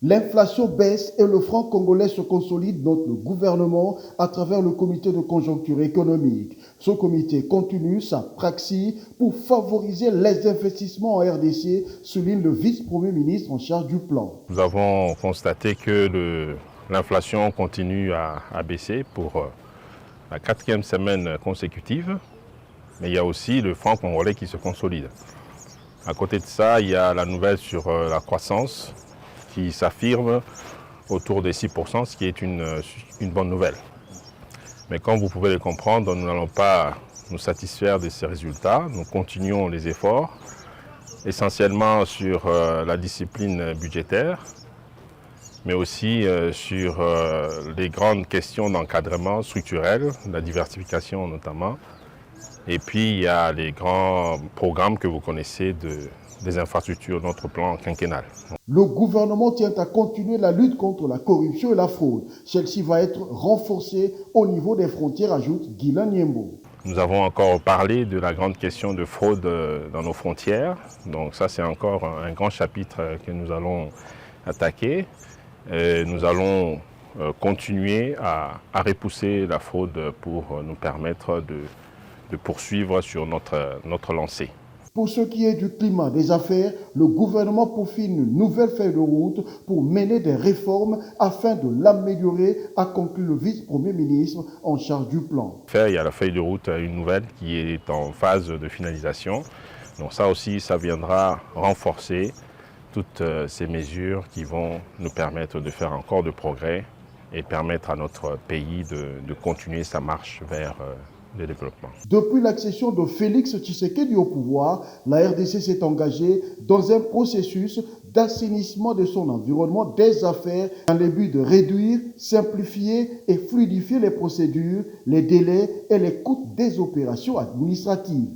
L'inflation baisse et le franc congolais se consolide, note le gouvernement à travers le comité de conjoncture économique. Ce comité continue sa praxis pour favoriser les investissements en RDC, souligne le vice-premier ministre en charge du plan. Nous avons constaté que l'inflation continue à baisser pour la 4e semaine consécutive, mais il y a aussi le franc congolais qui se consolide. À côté de ça, il y a la nouvelle sur la croissance qui s'affirme autour des 6%, ce qui est une bonne nouvelle. Mais comme vous pouvez le comprendre, nous n'allons pas nous satisfaire de ces résultats. Nous continuons les efforts, essentiellement sur la discipline budgétaire, mais aussi sur les grandes questions d'encadrement structurel, la diversification notamment. Et puis il y a les grands programmes que vous connaissez des infrastructures, notre plan quinquennal. Le gouvernement tient à continuer la lutte contre la corruption et la fraude. Celle-ci va être renforcée au niveau des frontières, ajoute Guilain Niembo. Nous avons encore parlé de la grande question de fraude dans nos frontières. Donc ça, c'est encore un grand chapitre que nous allons attaquer. Nous allons continuer à repousser la fraude pour nous permettre de poursuivre sur notre lancée. Pour ce qui est du climat des affaires, le gouvernement peaufine une nouvelle feuille de route pour mener des réformes afin de l'améliorer, a conclu le vice-premier ministre en charge du plan. Il y a la feuille de route, une nouvelle qui est en phase de finalisation. Donc ça aussi, ça viendra renforcer toutes ces mesures qui vont nous permettre de faire encore de progrès et permettre à notre pays de continuer sa marche vers le développement. Depuis l'accession de Félix Tshisekedi au pouvoir, la RDC s'est engagée dans un processus d'assainissement de son environnement des affaires dans le but de réduire, simplifier et fluidifier les procédures, les délais et les coûts des opérations administratives.